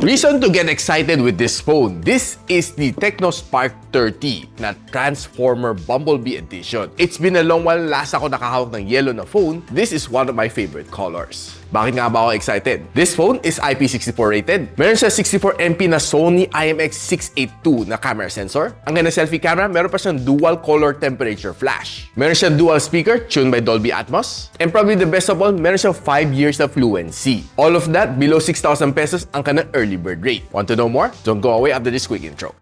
Reason to get excited with this phone. This is the Tecno Spark 30 na Transformer Bumblebee Edition. It's been a long while last ako nakahawak ng yellow na phone. This is one of my favorite colors. Bakit nga ba ako excited? This phone is IP64 rated. Meron siya 64MP na Sony IMX682 na camera sensor. Ang ganda selfie camera, meron pa siyang dual color temperature flash. Meron siyang dual speaker tuned by Dolby Atmos. And probably the best of all, meron siyang 5 years na fluency. All of that below 6,000 pesos ang kanang early bird rate. Want to know more? Don't go away after this quick intro.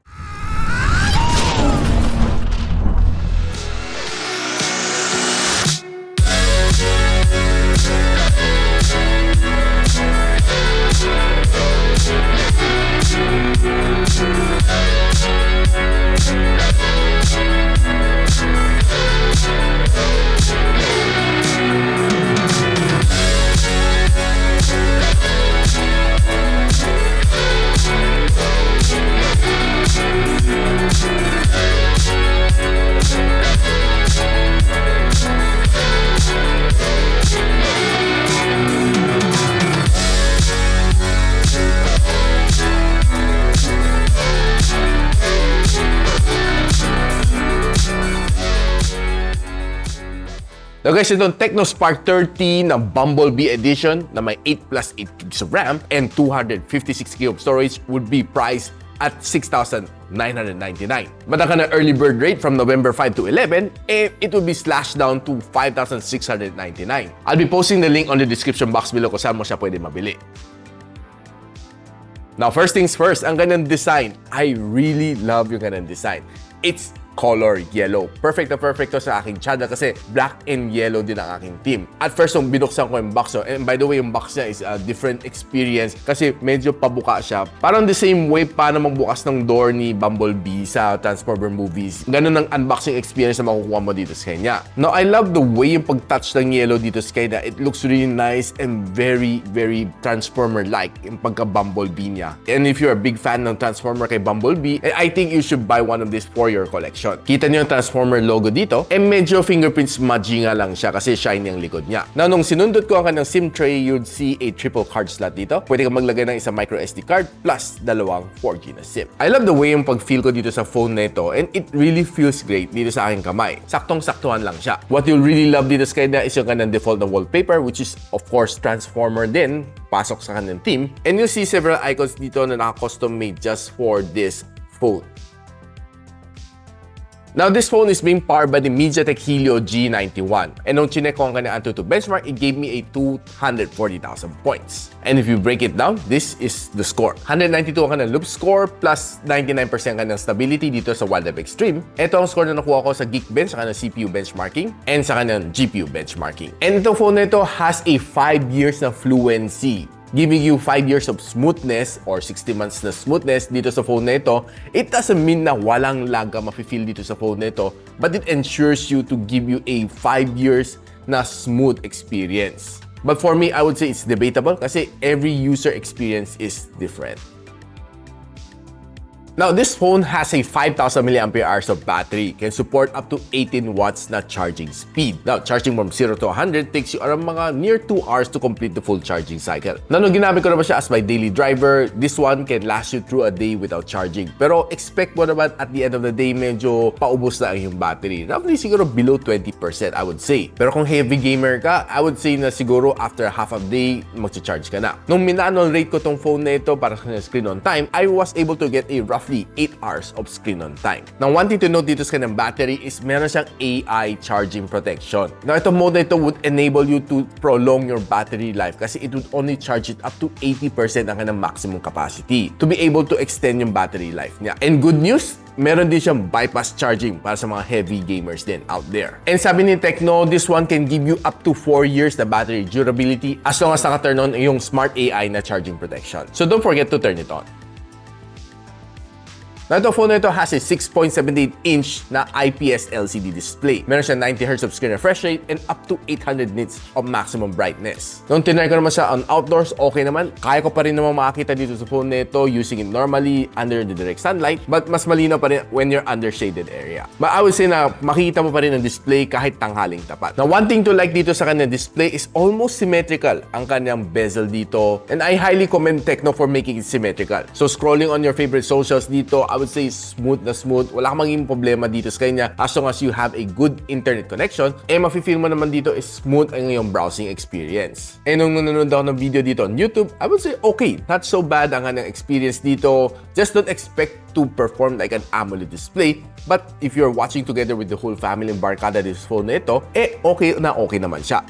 Now guys, itong Tecno Spark 30 na Bumblebee Edition na may 8+8 gigs of RAM and 256 GB of storage would be priced at 6,999. But ang kanang early bird rate from November 5 to 11, it will be slashed down to 5,699. I'll be posting the link on the description box below kung saan mo siya pwede mabili. Now, first things first, ang ganang design. I really love yung ganang design. It's color yellow. Perfect na perfect to sa aking channel kasi black and yellow din ang aking team. At first, nung binuksan ko yung box, and by the way, yung box niya is a different experience kasi medyo pabuka siya. Parang the same way paano magbukas ng door ni Bumblebee sa Transformer movies. Ganun ang unboxing experience na makukuha mo dito sa kanya. Now, I love the way yung pag-touch ng yellow dito sa kanya. It looks really nice and very, very Transformer-like yung pagka-Bumblebee niya. And if you're a big fan ng Transformer kay Bumblebee, I think you should buy one of this for your collection. Kita niyo yung Transformer logo dito, medyo fingerprint smudgy nga lang siya kasi shiny ang likod niya. Now, nung sinundot ko ang kanyang SIM tray, you'd see a triple card slot dito. Pwede ka maglagay ng isang micro SD card plus dalawang 4G na SIM. I love the way yung pag-feel ko dito sa phone na ito and it really feels great dito sa aking kamay. Saktong-saktuhan lang siya. What you'll really love dito sa kanya is yung kanyang default na wallpaper, which is of course Transformer din, pasok sa kanyang team. And you'll see several icons dito na naka-custom made just for this phone. Now, this phone is being powered by the MediaTek Helio G91. And nung chinek ko ang kanyang Antutu benchmark, it gave me a 240,000 points. And if you break it down, this is the score. 192 ang kanyang loop score plus 99% kanyang stability dito sa Wild Extreme. Ito ang score na nakuha ko sa Geekbench sa kanyang CPU benchmarking and sa kanyang GPU benchmarking. And itong phone na ito has a 5 years na fluency, giving you 5 years of smoothness or 60 months na smoothness dito sa phone na ito. It doesn't mean na walang lag ka mafe-feel dito sa phone na ito, but it ensures you to give you a 5 years na smooth experience. But for me, I would say it's debatable kasi every user experience is different. Now, this phone has a 5,000 mAh of battery, can support up to 18 watts na charging speed. Now, charging from 0 to 100 takes you around mga near 2 hours to complete the full charging cycle. Now, nung ginamit ko naman siya as my daily driver, this one can last you through a day without charging. Pero expect mo naman at the end of the day, medyo paubos na ang yung battery. Roughly siguro below 20%, I would say. Pero kung heavy gamer ka, I would say na siguro after half a day, mag-charge ka na. Nung minanol rate ko tong phone na ito para sa screen on time, I was able to get a roughly 8 hours of screen on time. Now, one thing to note dito sa kanyang battery is meron siyang AI charging protection. Now, itong mode na ito would enable you to prolong your battery life kasi it would only charge it up to 80% ang kanyang maximum capacity to be able to extend yung battery life niya. And good news, meron din siyang bypass charging para sa mga heavy gamers din out there. And sabi ni Tecno, this one can give you up to 4 years na battery durability as long as naka-turn on yung smart AI na charging protection. So don't forget to turn it on. Now, itong phone na ito has a 6.78-inch na IPS LCD display. Meron siya 90Hz of screen refresh rate and up to 800 nits of maximum brightness. Nung tinry ko naman siya on outdoors, okay naman. Kaya ko pa rin naman makakita dito sa phone na ito using it normally under the direct sunlight, but mas malinaw pa rin when you're under shaded area. But I would say na makikita mo pa rin ang display kahit tanghaling tapat. Now, one thing to like dito sa kanyang display is almost symmetrical ang kanyang bezel dito, and I highly commend Tecno for making it symmetrical. So, scrolling on your favorite socials dito, I would say smooth na smooth. Wala kang maging problema dito sa kanya as long as you have a good internet connection. Mafe-feel mo naman dito is smooth ang iyong browsing experience. Nung nanonood ako ng video dito on YouTube, I would say okay, not so bad ang kanyang experience dito. Just don't expect to perform like an AMOLED display. But if you're watching together with the whole family and barkada this phone na ito, okay naman siya.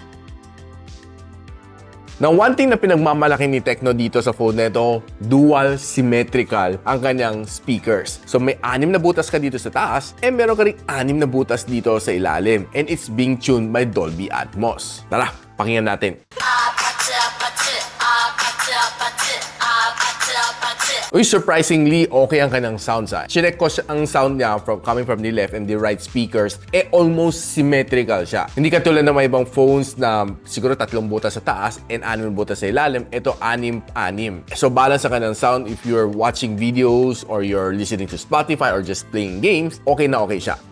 Now, one thing na pinagmamalaki ni Tecno dito sa phone na ito, dual symmetrical ang kanyang speakers. So, may 6 na butas ka dito sa taas, and meron ka rin 6 na butas dito sa ilalim. And it's being tuned by Dolby Atmos. Tara, pakinggan natin. Uy, surprisingly, okay ang kanyang sounds. Chinek ko ang sound niya coming from the left and the right speakers, almost symmetrical siya. Hindi katulad ng mga ibang phones na siguro 3 butas sa taas and 6 butas sa ilalim. Ito, 6-6. So, balance ang kanyang sound if you're watching videos or you're listening to Spotify or just playing games, okay na okay siya.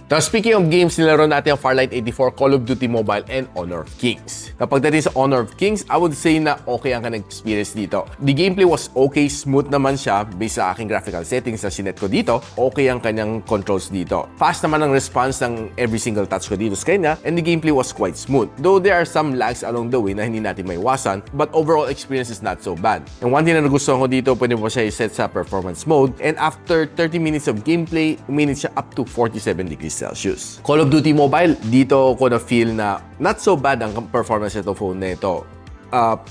Now, speaking of games, nilaro natin ang Farlight 84, Call of Duty Mobile, and Honor of Kings. Na pagdating sa Honor of Kings, I would say na okay ang kanyang experience dito. The gameplay was okay, smooth naman siya based sa aking graphical settings na sinet ko dito. Okay ang kanyang controls dito. Fast naman ang response ng every single touch ko dito sa kanya, and the gameplay was quite smooth. Though there are some lags along the way na hindi natin maiwasan, but overall experience is not so bad. And one thing na nagustuhan ko dito, pwede mo siya i-set sa performance mode, and after 30 minutes of gameplay, uminit siya up to 47 degrees Celsius. Call of Duty Mobile, dito ko na feel na not so bad ang performance nito phone na ito.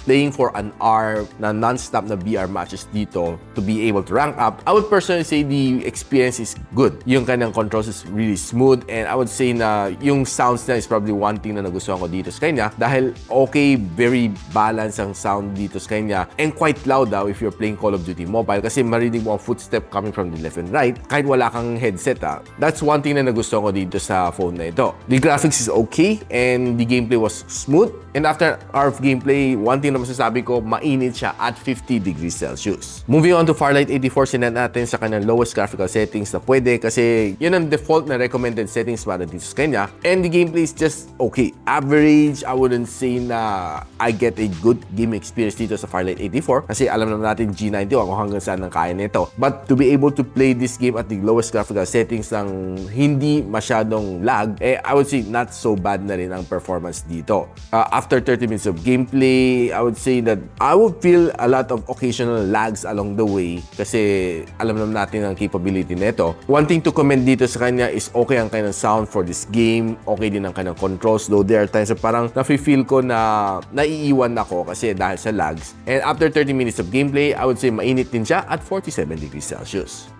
Playing for an hour na non-stop na VR matches dito to be able to rank up, I would personally say the experience is good. Yung kanyang controls is really smooth, and I would say na yung sounds na is probably one thing na nagustuhan ko dito sa kanya dahil okay, very balanced ang sound dito sa kanya, and quite loud daw if you're playing Call of Duty Mobile kasi marinig mo ang footstep coming from the left and right kahit wala kang headset. That's one thing na nagustuhan ko dito sa phone na ito. The graphics is okay and the gameplay was smooth, and after hour of gameplay, one thing na masasabi ko, mainit siya at 50 degrees Celsius. Moving on to Farlight 84, sinet natin sa kanyang lowest graphical settings na pwede kasi yun ang default na recommended settings para dito sa kanya. And the gameplay is just okay. Average, I wouldn't say na I get a good game experience dito sa Farlight 84 kasi alam naman natin G90 kung hanggang saan ang kaya nito. But to be able to play this game at the lowest graphical settings ng hindi masyadong lag, I would say not so bad na rin ang performance dito. After 30 minutes of gameplay, I would say that I would feel a lot of occasional lags along the way kasi alam naman natin ang capability nito. One thing to commend dito sa kanya is okay ang kanyang sound for this game, okay din ang kanyang controls, though there are times na parang nafe-feel ko na naiiwan ako kasi dahil sa lags. And after 30 minutes of gameplay, I would say mainit din siya at 47 degrees Celsius.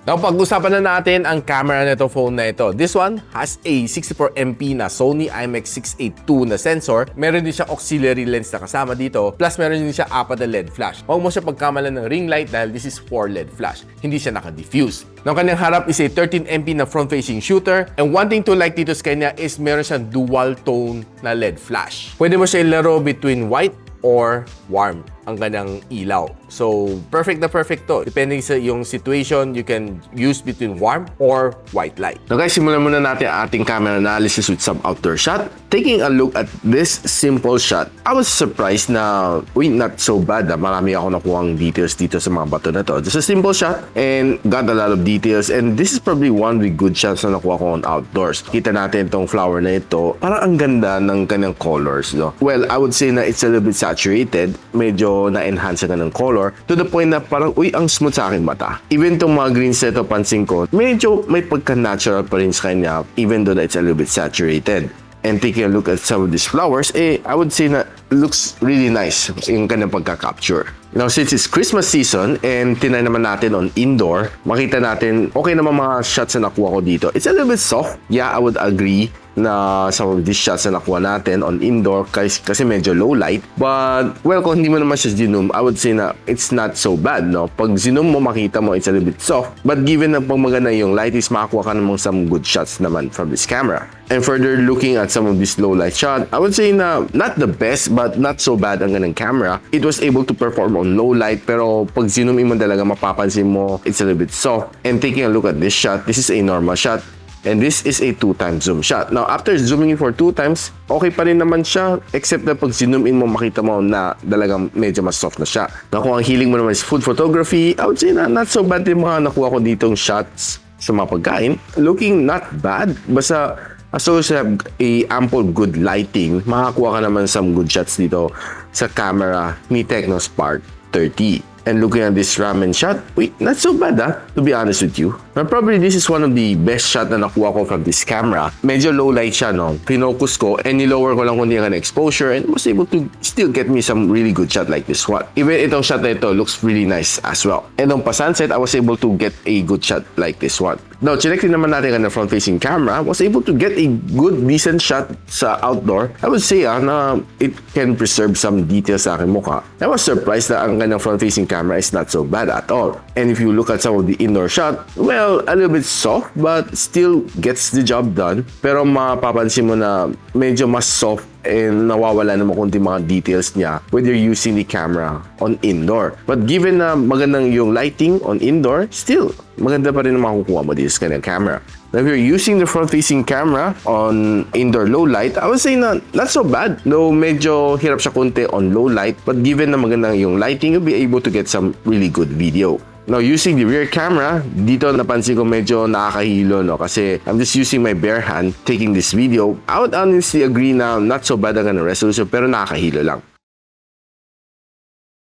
Now, pag-usapan na natin ang camera nito phone na ito. This one has a 64MP na Sony IMX682 na sensor. Meron din siya auxiliary lens na kasama dito. Plus, meron din siya 4 na LED flash. Huwag mo siya pagkamalan ng ring light dahil this is 4 LED flash. Hindi siya naka-diffuse. Ang kanyang harap is a 13MP na front-facing shooter. And one thing to like dito sa kanya is meron siyang dual tone na LED flash. Pwede mo siya ilaro between white or warm ang kanyang ilaw. So, perfect na perfect to. Depending sa yung situation, you can use between warm or white light. Now guys, simulan muna natin ang ating camera analysis with some outdoor shot. Taking a look at this simple shot, I was surprised na, not so bad. Marami ako nakuhang details dito sa mga bato na to. Just a simple shot and got a lot of details, and this is probably one with good shots na nakuha ko on outdoors. Kita natin itong flower na ito. Parang ang ganda ng kanyang colors, no? Well, I would say na it's a little bit saturated. Medyo na-enhance ka ng color to the point na parang, ang smooth sa aking mata. Even itong mga green set of pansin ko, medyo may pagka-natural pa rin sa kanya, even though that it's a little bit saturated. And taking a look at some of these flowers, I would say na looks really nice yung kanyang pagka-capture. Now, since it's Christmas season and tinry naman natin on indoor, makita natin okay naman mga shots na nakuha ko dito. It's a little bit soft. Yeah, I would agree na some of these shots na nakuha natin on indoor kasi medyo low light. But, well, kung hindi mo naman siya zoom, I would say na it's not so bad, no? Pag zoom mo, makita mo it's a little bit soft. But given na pag maganda yung light is, makakuha ka namang some good shots naman from this camera. And further looking at some of these low light shot, I would say na not the best but not so bad ang ganang camera. It was able to perform on low light, pero pag zoom in mo talaga, mapapansin mo it's a little bit soft. And taking a look at this shot, this is a normal shot. And this is a 2x zoom shot. Now, after zooming in for 2 times, okay pa rin naman siya, except na pag zoom in mo, makita mo na talagang medyo mas soft na siya. Now, kung ang hiling mo naman is food photography, I would say na not so bad din mga nakuha ko ditong shots sa mga pagkain. Looking not bad, basta as long as you have a ample good lighting, makakuha ka naman some good shots dito sa camera ni Tecno Spark 30. And looking at this ramen shot, wait, not so bad to be honest with you. But probably this is one of the best shot na nakuha ko from this camera. Medyo low light siya, no? Pinocus ko and nilower ko lang kundi ang exposure and was able to still get me some really good shot like this one. Even itong shot na ito looks really nice as well. And on pa-sunset, I was able to get a good shot like this one. Now, chinek din naman natin ang front-facing camera, was able to get a good, decent shot sa outdoor. I would say na it can preserve some details sa aking mukha. I was surprised na ang kanyang front-facing camera is not so bad at all. And if you look at some of the indoor shot, well, a little bit soft but still gets the job done. Pero mapapansin mo na medyo mas soft and nawawala naman konti mga details niya when you're using the camera on indoor. But given na magandang yung lighting on indoor, still, maganda pa rin ang makukuha mo dito sa kanyang camera. Now, if you're using the front-facing camera on indoor low light, I would say na not so bad. Though medyo hirap siya konti on low light, but given na magandang yung lighting, you'll be able to get some really good video. Now, using the rear camera, dito napansin ko medyo nakakahilo, no? Kasi I'm just using my bare hand taking this video. I would honestly agree na not so bad ang resolution, pero nakakahilo lang.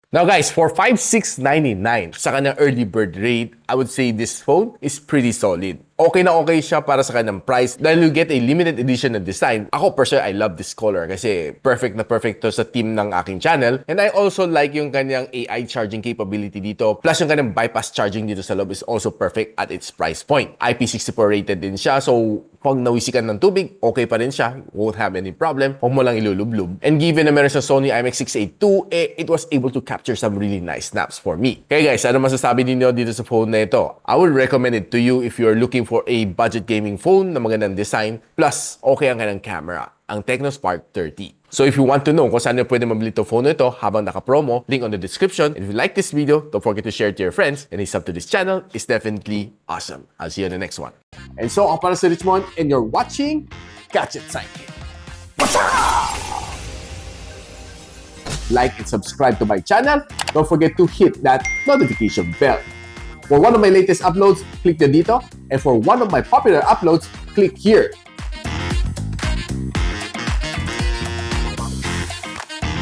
Now guys, for $5,699 sa kanyang early bird rate, I would say this phone is pretty solid. Okay na okay siya para sa kanyang price dahil you get a limited edition na design. Ako personally, I love this color kasi perfect na perfect to sa theme ng aking channel. And I also like yung kanyang AI charging capability dito. Plus yung kanyang bypass charging dito sa loob is also perfect at its price point. IP64 rated din siya, so pag nawisikan ng tubig, okay pa rin siya. Won't have any problem. Huwag mo lang ilulublub. And given na meron sa Sony IMX682, it was able to capture some really nice snaps for me. Kaya guys, ano masasabi niyo dito sa phone na ito? I would recommend it to you if you're looking for a budget gaming phone na magandang design, plus okay ang kanyang camera, ang Tecno Spark 30. So if you want to know kung saan nyo pwede mabili itong phone na ito habang naka-promo, link on the description. And if you like this video, don't forget to share it to your friends. And a sub to this channel is definitely awesome. I'll see you in the next one. And so, ako para si Richmond, and you're watching Gadget Sidekick. Like and subscribe to my channel. Don't forget to hit that notification bell. For one of my latest uploads, click nyo dito. And for one of my popular uploads, click here.